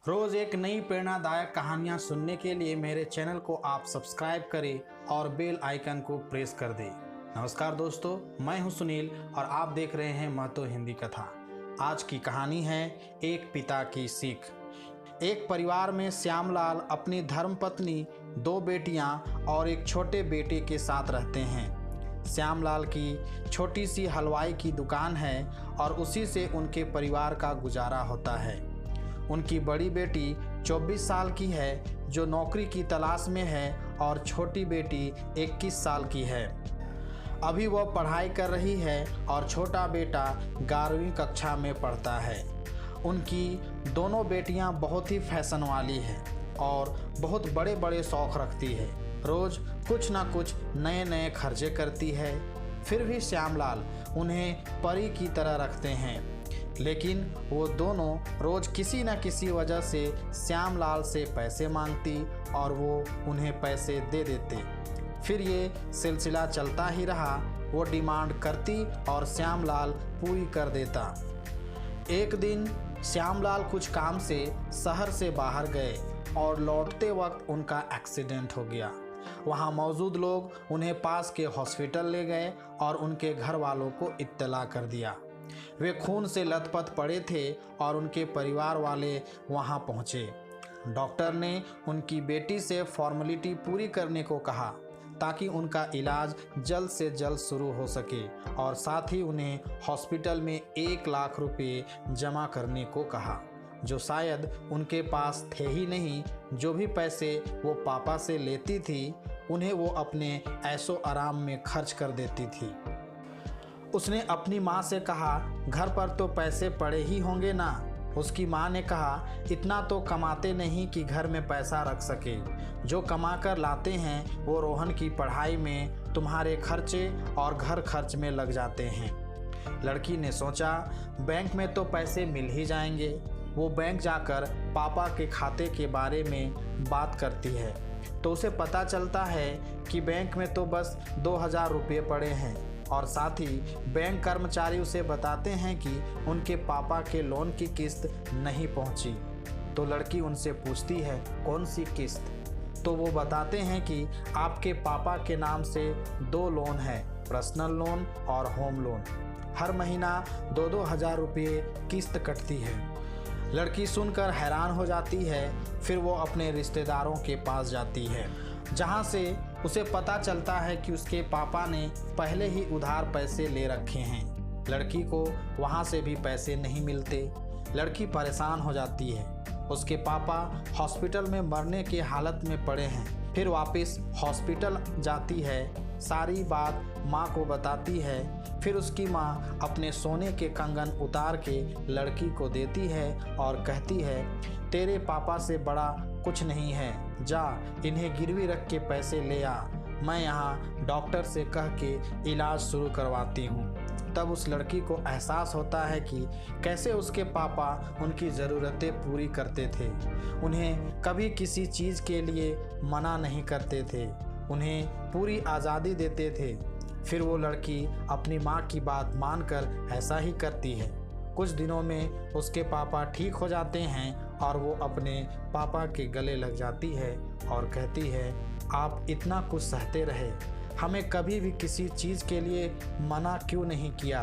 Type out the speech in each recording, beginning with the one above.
रोज़ एक नई प्रेरणादायक कहानियाँ सुनने के लिए मेरे चैनल को आप सब्सक्राइब करें और बेल आइकन को प्रेस कर दें। नमस्कार दोस्तों, मैं हूं सुनील और आप देख रहे हैं महतो हिंदी कथा। आज की कहानी है एक पिता की सीख। एक परिवार में श्यामलाल अपनी धर्मपत्नी, 2 बेटियां और एक छोटे बेटे के साथ रहते हैं। श्यामलाल की छोटी सी हलवाई की दुकान है और उसी से उनके परिवार का गुजारा होता है। उनकी बड़ी बेटी 24 साल की है जो नौकरी की तलाश में है और छोटी बेटी 21 साल की है। अभी वह पढ़ाई कर रही है और छोटा बेटा 11वीं कक्षा में पढ़ता है। उनकी दोनों बेटियां बहुत ही फैशन वाली हैं और बहुत बड़े बड़े शौक़ रखती है। रोज़ कुछ ना कुछ नए नए खर्चे करती है। फिर भी श्यामलाल उन्हें परी की तरह रखते हैं। लेकिन वो दोनों रोज़ किसी न किसी वजह से श्यामलाल से पैसे मांगती और वो उन्हें पैसे दे देते। फिर ये सिलसिला चलता ही रहा। वो डिमांड करती और श्यामलाल पूरी कर देता। एक दिन श्यामलाल कुछ काम से शहर से बाहर गए और लौटते वक्त उनका एक्सीडेंट हो गया। वहाँ मौजूद लोग उन्हें पास के हॉस्पिटल ले गए और उनके घर वालों को इत्तला कर दिया। वे खून से लथपथ पड़े थे और उनके परिवार वाले वहां पहुंचे। डॉक्टर ने उनकी बेटी से फॉर्मेलिटी पूरी करने को कहा ताकि उनका इलाज जल्द से जल्द शुरू हो सके और साथ ही उन्हें हॉस्पिटल में 1 लाख रुपए जमा करने को कहा, जो शायद उनके पास थे ही नहीं। जो भी पैसे वो पापा से लेती थी उन्हें वो अपने ऐशो आराम में खर्च कर देती थी। उसने अपनी माँ से कहा, घर पर तो पैसे पड़े ही होंगे ना। उसकी माँ ने कहा, इतना तो कमाते नहीं कि घर में पैसा रख सके। जो कमा कर लाते हैं वो रोहन की पढ़ाई में, तुम्हारे खर्चे और घर खर्च में लग जाते हैं। लड़की ने सोचा, बैंक में तो पैसे मिल ही जाएंगे। वो बैंक जाकर पापा के खाते के बारे में बात करती है तो उसे पता चलता है कि बैंक में तो बस 2000 रुपये पड़े हैं और साथ ही बैंक कर्मचारी उसे बताते हैं कि उनके पापा के लोन की किस्त नहीं पहुंची। तो लड़की उनसे पूछती है, कौन सी किस्त? तो वो बताते हैं कि आपके पापा के नाम से 2 लोन है, पर्सनल लोन और होम लोन। हर महीना 2-2 हज़ार रुपये किस्त कटती है। लड़की सुनकर हैरान हो जाती है। फिर वो अपने रिश्तेदारों के पास जाती है जहाँ से उसे पता चलता है कि उसके पापा ने पहले ही उधार पैसे ले रखे हैं। लड़की को वहाँ से भी पैसे नहीं मिलते। लड़की परेशान हो जाती है। उसके पापा हॉस्पिटल में मरने की हालत में पड़े हैं। फिर वापस हॉस्पिटल जाती है, सारी बात माँ को बताती है। फिर उसकी माँ अपने सोने के कंगन उतार के लड़की को देती है और कहती है, तेरे पापा से बड़ा कुछ नहीं है, जा इन्हें गिरवी रख के पैसे ले आ, मैं यहाँ डॉक्टर से कह के इलाज शुरू करवाती हूँ। तब उस लड़की को एहसास होता है कि कैसे उसके पापा उनकी ज़रूरतें पूरी करते थे। उन्हें कभी किसी चीज़ के लिए मना नहीं करते थे, उन्हें पूरी आज़ादी देते थे। फिर वो लड़की अपनी माँ की बात मानकर ऐसा ही करती है। कुछ दिनों में उसके पापा ठीक हो जाते हैं और वो अपने पापा के गले लग जाती है और कहती है, आप इतना कुछ सहते रहे, हमें कभी भी किसी चीज़ के लिए मना क्यों नहीं किया?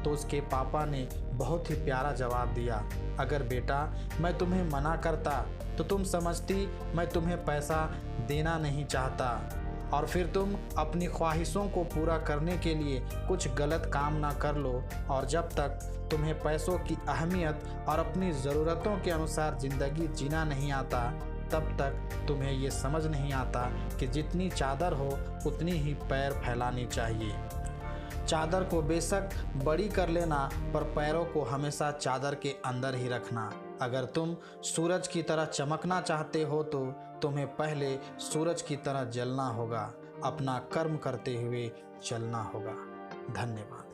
तो उसके पापा ने बहुत ही प्यारा जवाब दिया, अगर बेटा मैं तुम्हें मना करता तो तुम समझती मैं तुम्हें पैसा देना नहीं चाहता और फिर तुम अपनी ख्वाहिशों को पूरा करने के लिए कुछ गलत काम ना कर लो। और जब तक तुम्हें पैसों की अहमियत और अपनी ज़रूरतों के अनुसार ज़िंदगी जीना नहीं आता, तब तक तुम्हें ये समझ नहीं आता कि जितनी चादर हो उतनी ही पैर फैलानी चाहिए। चादर को बेशक बड़ी कर लेना, पर पैरों को हमेशा चादर के अंदर ही रखना। अगर तुम सूरज की तरह चमकना चाहते हो तो तुम्हें पहले सूरज की तरह जलना होगा, अपना कर्म करते हुए चलना होगा। धन्यवाद।